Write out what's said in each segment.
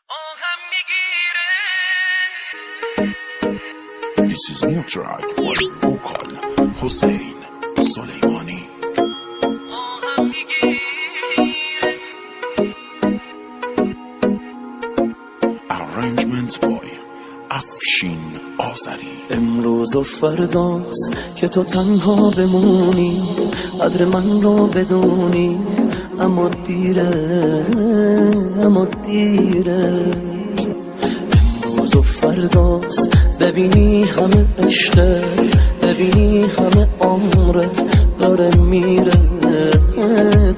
آهم میگیره. This is new track by vocal حسین سلیمانی. آهم میگیره. Arrangement by افشین آذری. امروز و فرداست که تو تنها بمونی، قدر من رو بدونی، اما دیره، اما دیره. امروز و فرداست ببینی همه عشقت، ببینی همه عمرت داره میره،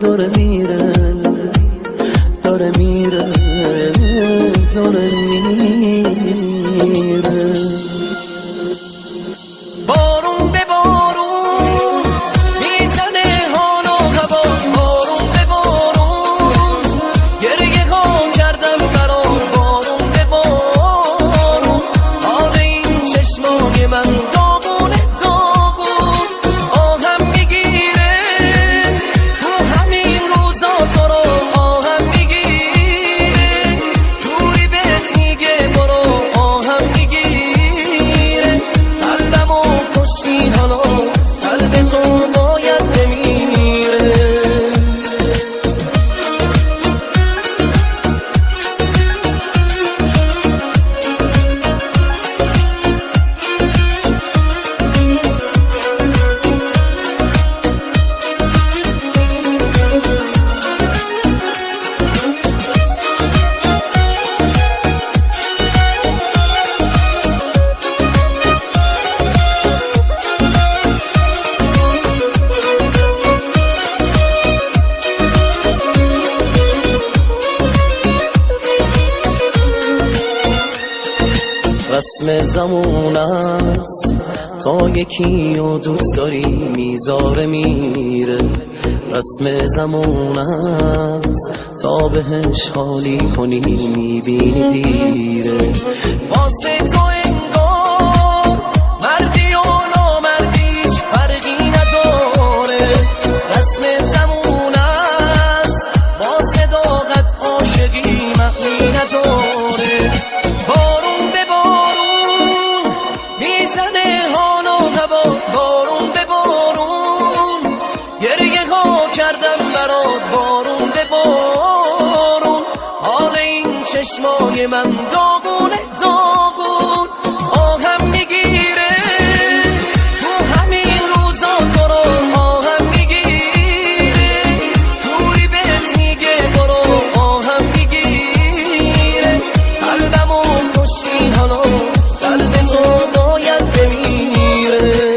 داره میره، داره میره، داره میره. بارون به بارون میزنه حال و هوا، بارون به بارون گریه ها کردم برام، بارون به بارون حال این چشمای من داغونه داغون. آهم میگیره تو همین روزا تو رو، آهم میگیره جوری بهت میگه برو، آهم میگیره قلبمو کشتی حالا، قلب تو باید بمیره. رسم زمون است تا یکی و دوست داری میذاره میره، رسم زمون است تا بهش حالی کنی میبینی دیره. واسه تو انگار مردی و نامردیش فرقی نداره، رسم زمون است با صداقت عاشقی معنی نداره. بارون به بارون میزنه حال و هوا، بارون به بارون گریه ها کردم برات، بارون به بارون حال این چشمای من داغونه داغون. آهم میگیره تو همین روزا تو رو، آهم میگیره جوری بهت میگه برو، آهم میگیره قلبمو کشتی حالا، قلب تو باید بمیره.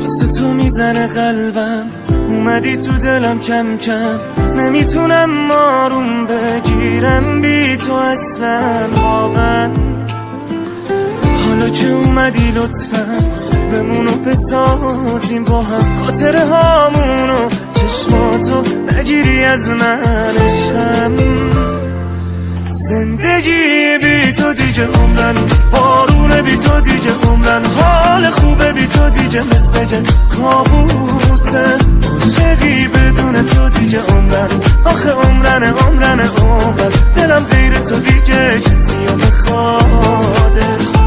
واسه تو میزنه قلبم، اومدی تو دلم کم کم، نمیتونم آروم بگیرم بی تو اصلا واقعا. حالا که اومدی لطفا بمونو بسازیم با هم، خاطره هامونو چشماتو نگیری از من عشقم. زندگی بی تو دیگه عمرن، بارونه بی تو دیگه عمرن، حال خوبه بی تو دیگه مثل کابوسه، عاشقی بدون تو دیگه عمرن، آخه عمرن عمرن عمرن، دلم غیر تو دیگه کسی رو بخواده.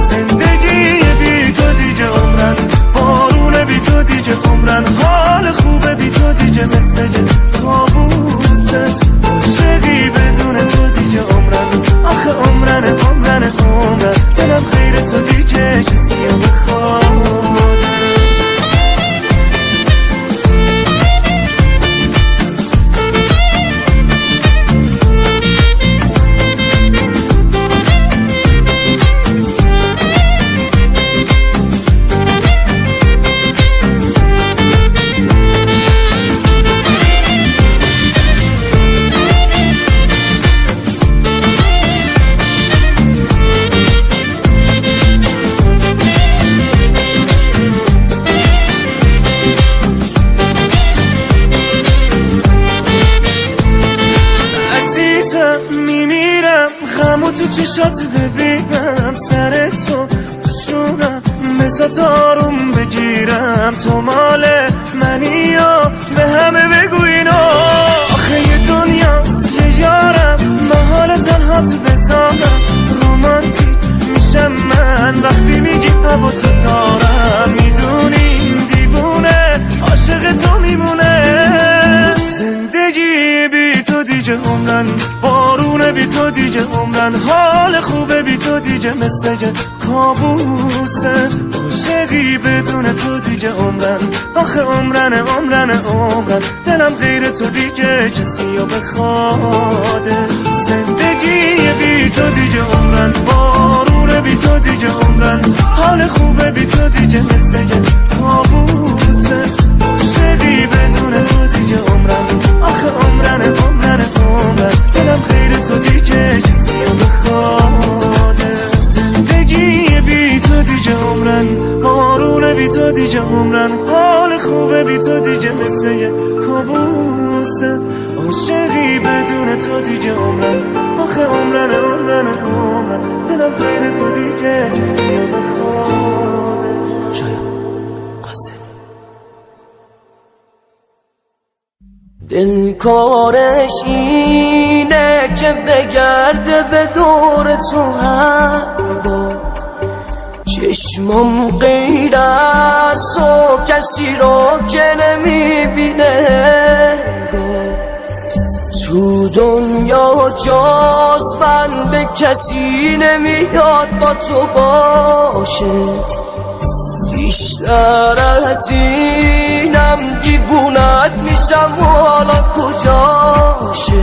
زندگی بی تو دیگه عمرن، بارونه بی تو دیگه عمرن، حال خوبه بی تو دیگه مثل کابوسه، عاشقی بدون تو دیگه عمرن، آخه عمرن عمرن عمرن، دلم غیر تو دیگه کسی رو بخواد. تنهات ببینم سر تو بشونم بذات آروم بگیرم تو مال منی یا به همه بگو اینو آخه یه دنیاست یه یارم محال تنهات بذارم رومانتیک میشم من وقتی میگی هوا تو دارم میدونی دیوونه عاشق تو میمونه زندگی بی تو دیگه عمرن بارونه بی تو دیگه عمرن حال خوبه بی تو دیگه مثل کابوسه عاشقی بدون تو دیگه عمرن آخه عمرن دلم غیر تو دیگه کسی رو بخواده زندگی بی تو دیگه عمرن بارونه بی تو دیگه عمرن حال خوبه بی تو دیگه مثل کابوسه عاشقی بدون تو دیگه عمرن آخه عمرن دلم غیر تو دیگه کسی رو بخواده زندگی بی تو دیگه عمرن بارونه بی تو دیگه عمرن حال خوبه بی تو دیگه مثل یه کابوسه عاشقی بدون تو دیگه عمرن آخه عمرن دلم غیر تو دیگه کسی رو بخواده شاید قاسم دل کارش اینه که بگرده به دور تو هر بار چشمم غیر از تو کسی رو که نمیبینه تو دنیا جز من به کسی نمیاد با تو باشه بیشتر از اینم دیوونت میشم و حالا کجاشه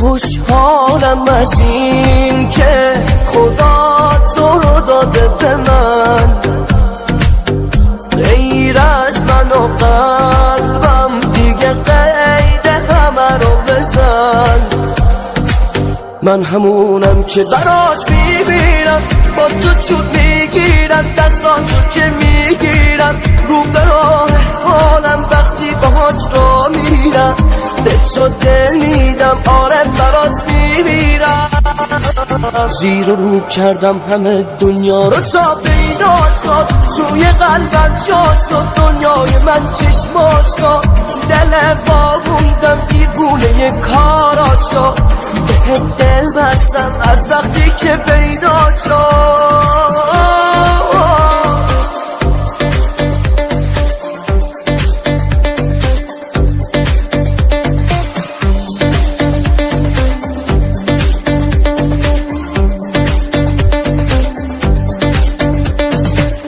خوشحالم از این که خدا تو رو داده به من غیر از من و قلبم دیگه قید همه رو بزن من همونم که برات میمیرم با تو چوب میگیرم دستاتو که میگیرم رو به راه حالم وقتی باهات را میرم به تو دل میدم آره برات میمیرم زیر و رو کردم همه دنیا رو تا پیدا شد توی قلبم جا شد دنیای من چشمات شد دل باروندم دیوونه کارات شد به دل بستم از وقتی که پیدا شد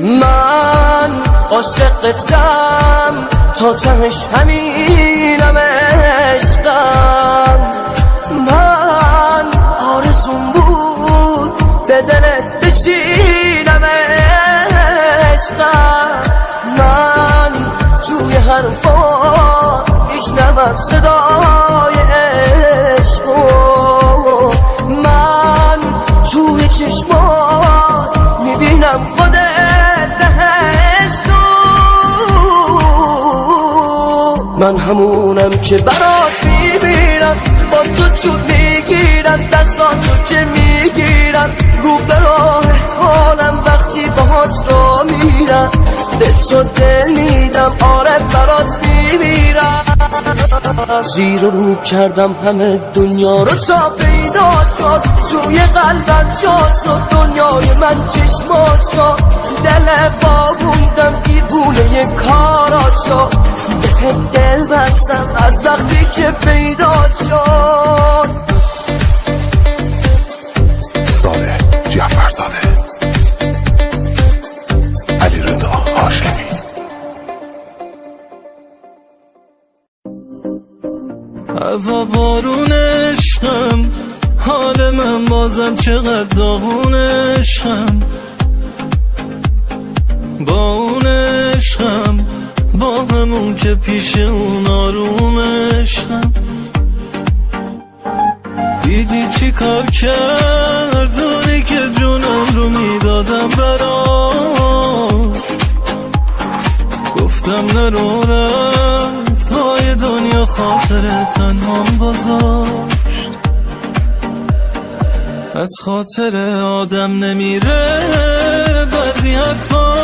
من عاشقتم تا تهش همینم عشقم من آرزوم بود به دلت بشینم عشقم من توی حرفات میشنوم صدای عشقو من توی چشمات میبینم خودت من همونم که برات میمیرم با تو چوب میگیرم دستاتو که میگیرم رو به راه حالم وقتی باهات را میرم به تو دل میدم آره برات میمیرم زیر و رو کردم همه دنیا رو تا پیدا شد توی قلبم جا شد دنیای من چشمات شد دل باروندم دیوونه کارات شد به دل بستم از وقتی که پیدا شد صالح جعفرزاده علیرضا هاشمی هوا بارون عشقم حال من بازم چقدر داغون عشقم با اون عشقم با همون که پیش اون آروم عشقم دیدی چی کار کرد اونی که جونم رو میدادم براش گفتم نرو رفت های دنیا خاطر تنهام گذاشت. از خاطر آدم نمیره بعضی حرفا،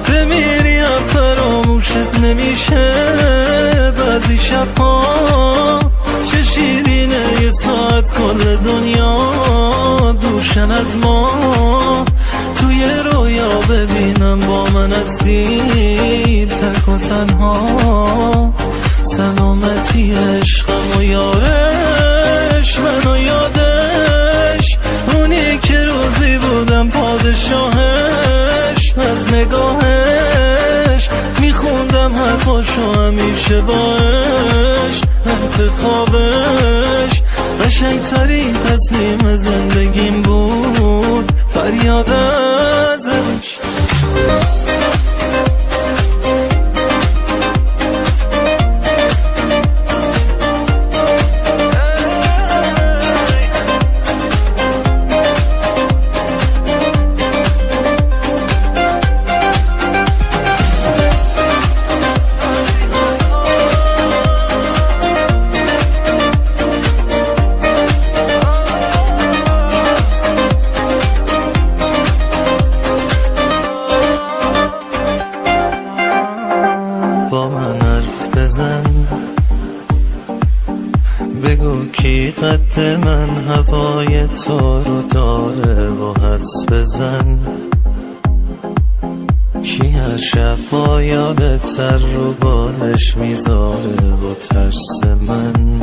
بمیری هم فراموشت نمیشه بعضی شبها. چه شیرینه یه ساعت کل دنیا دوشن از ما، توی رویا ببینم با من هستی تک و تنها. سلامتی عشقم و یارش منو یادش، اونی که روزی بودم پادشاهش. از نگاهش میخوندم حرفاشو همیشه باش. انتخابش قشنگترین تصمیم زندگیم بود، فریاد ازش. با من حرف بزن، بگو کی قد من هوای تو رو داره و حدس بزن. کی هر شب با یادت رو بالش میذاره و ترس من.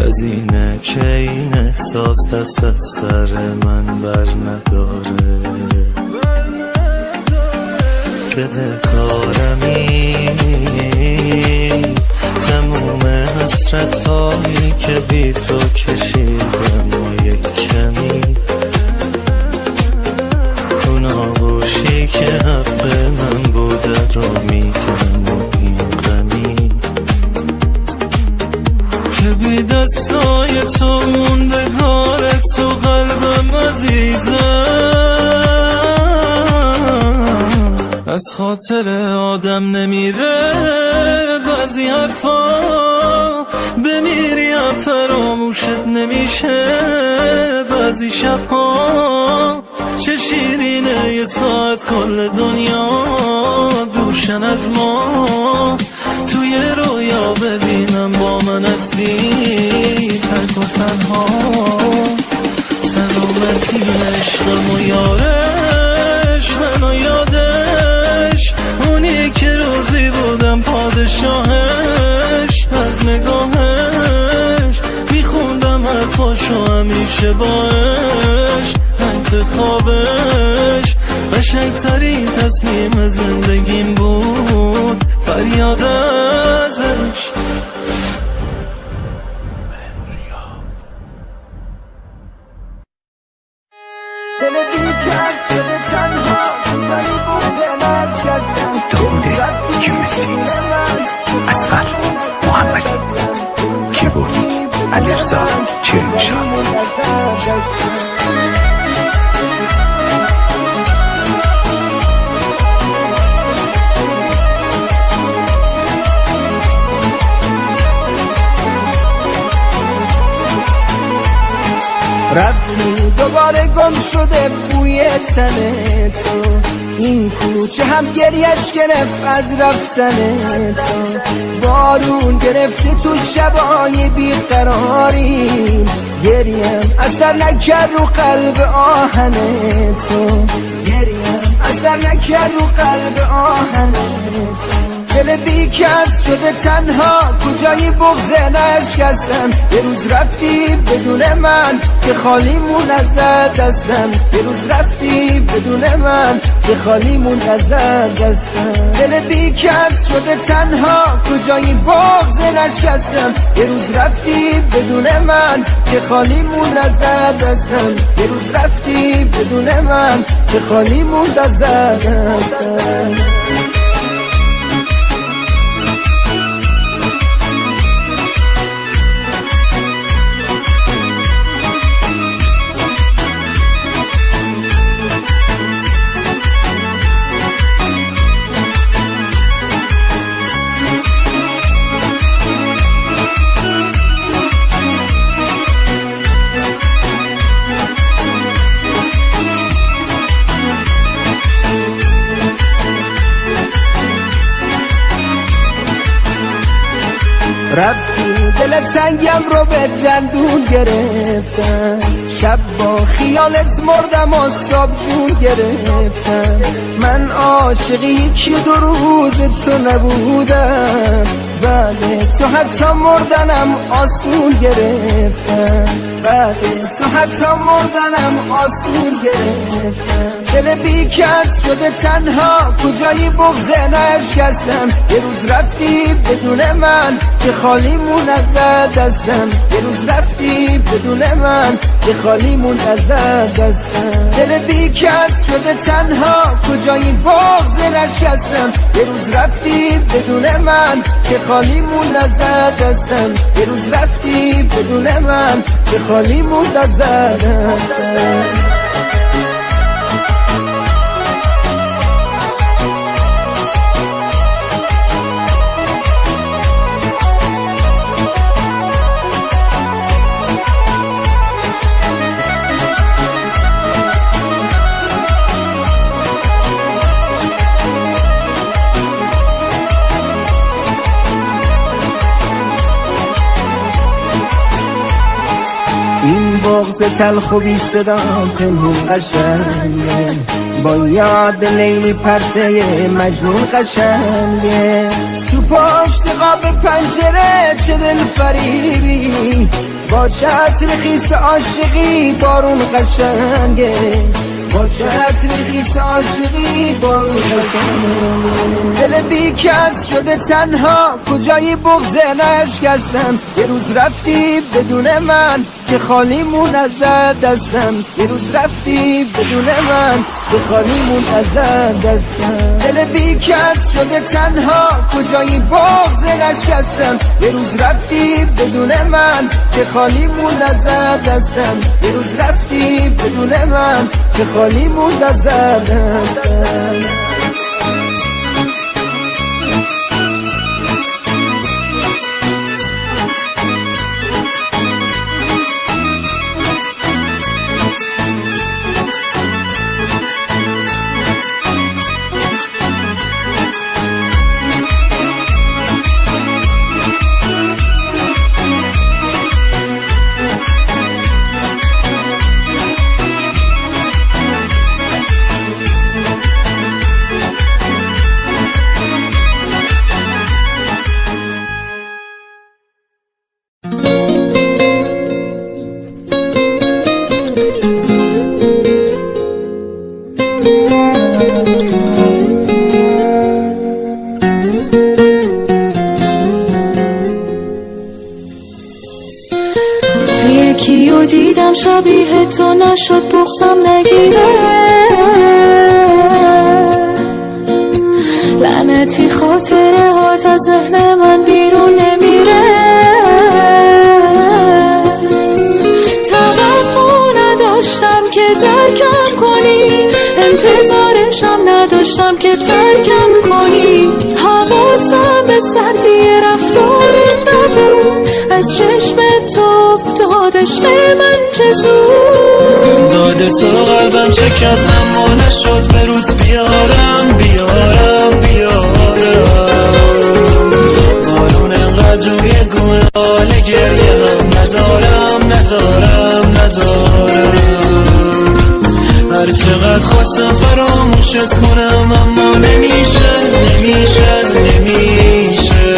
از اینه که این احساس دست از سر من بر نداره. بده کارمی تموم حسرت هایی که بی تو کشیدم و یک کمی اون آغوشی که حق من بوده رو میگم و این غمی که بی دستای تو موندگار تو قلبم عزیزم. از خاطر آدم نمیره بعضی حرفا، بمیری هم فراموشت نمیشه بعضی شبها. چه شیرینه یه ساعت کل دنیا دوشن از ما، توی رویا ببینم با من هستی تک و تنها. سلامتی عشقم و یارش منو یادش، اونی که روزی بودم پادشاهش. از نگاهش میخوندم حرفاشو همیشه باش. انتخابش قشنگترین تصمیم زندگیم بود، فریاد ازش. داوود کیومسی، اصغر محمدی، کیبورد علیرضا چرمشاد. رفتی دوباره گم شده بوی تن تو، این کوچه هم گریش گرفت از رفتن تو. بارون گرفته تو شبای بیقراری، گریم اثر نکرد رو قلب آهن تو. گریم اثر نکرد رو قلب آهن تو. دل بیکس شده تنها، کجایی بغض نشکستم. یه روز رفتی بدون من که خالیمون از دستم. یه روز رفتی بدون من که خالیمون از دستم. دل بیکس شده تنها، کجایی بغض نشکستم. یه روز رفتی بدون من که خالیمون از دستم. یه روز رفتی بدون من که خالیمون از دستم. رفتی دل تنگم رو به دندون گرفتم، شب با خیالت مردم و صبح جون گرفتم. من عاشقی که 2 روز تو نبودم، بعد تو حتی مردنم آسون گرفتم، بعد تو حتی مردنم آسون گرفتم. دل بی کس شده تنها، کجایی بغض نشکستم. یه روز رفتی بدون من که خالیمون از دستم، یه روز رفتی بدون من که خالیمون از دستم. دل بی کس شده تنها، کجایی بغض نشکستم. یه روز رفتی بدون من که خالیمون از دستم، یه روز رفتی بدون من که خالیمون از دستم. این بغض تلخ و بی صدا پنهون قشنگه، با یاد لیلی پرسه مجنون قشنگه. تو پشت قاب پنجره چه دل فریبی، با چتر خیس عاشقی بارون قشنگه، با چتر خیس عاشقی بارون قشنگه. دل بی کس شده تنها، کجایی بغض نشکستم. یه روز رفتی بدون من که خالیمون از دستم، یه روز رفتی بدون من که خالیمون از دستم. دل بی کس شده تنها، کجایی بغض نشکستم. یه روز رفتی بدون من که خالیمون از دستم، یه روز رفتی بدون من که خالیمون از دستم. یکیو دیدم شبیه تو نشد بغضم نگیره، لعنتی خاطره هات از ذهن من بیرون نمیره. توقع نداشتم که ترکم کنی، انتظارشم نداشتم که ترکم کنی. حواسم به سردی رفتارت نبود، از چشم تو افتاد عشق من چه زود. داده تو قلبم شکستم و نشد به روت بیارم بیارم بیارم. بارون انقدر روی گونه حال گریه هم ندارم ندارم ندارم. هر چقدر خواستم فراموشت کنم اما نمیشه نمیشه نمیشه.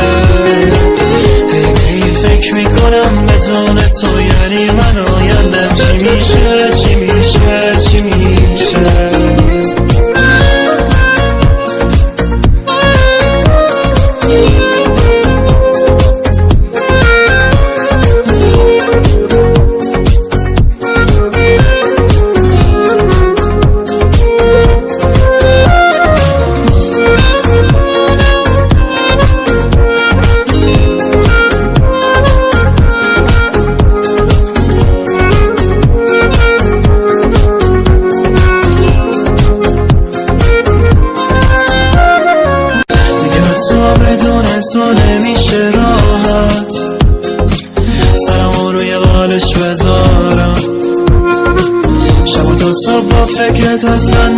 هی فکر میکنم بدون تو یعنی من آیندم چی میشه چی میشه چی میشه. تو نمیشه راحت سرمو روی بالش بذارم، شب و تا صبح با فکرت اصلا